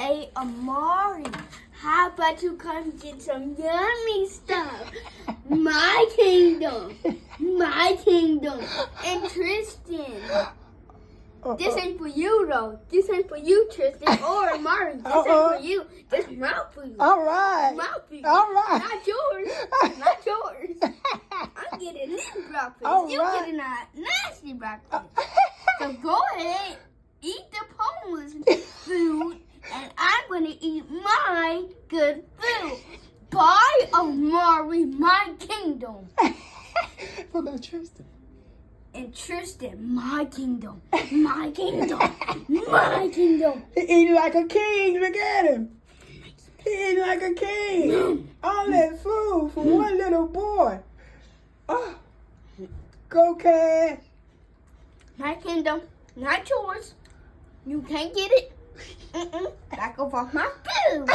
Hey, Amari, how about you come get some yummy stuff? My kingdom. My kingdom. And Tristan. This ain't for you, though. This ain't for you, Tristan. Or Amari. This ain't for you. This is mouth for you. All right. Mouth for you. All right. Not yours. Not yours. I'm getting this broccoli. All You right. getting that nasty broccoli. So go ahead, eat the homeless food, and I'm gonna eat my good food. Bye, Amari, my kingdom. What about Tristan? And Tristan, my kingdom. My kingdom. My kingdom. He eating like a king. Look at him. He eating like a king. All that food for one little boy. Oh, go, Cat. My kingdom, not yours. You can't get it. Back off my food.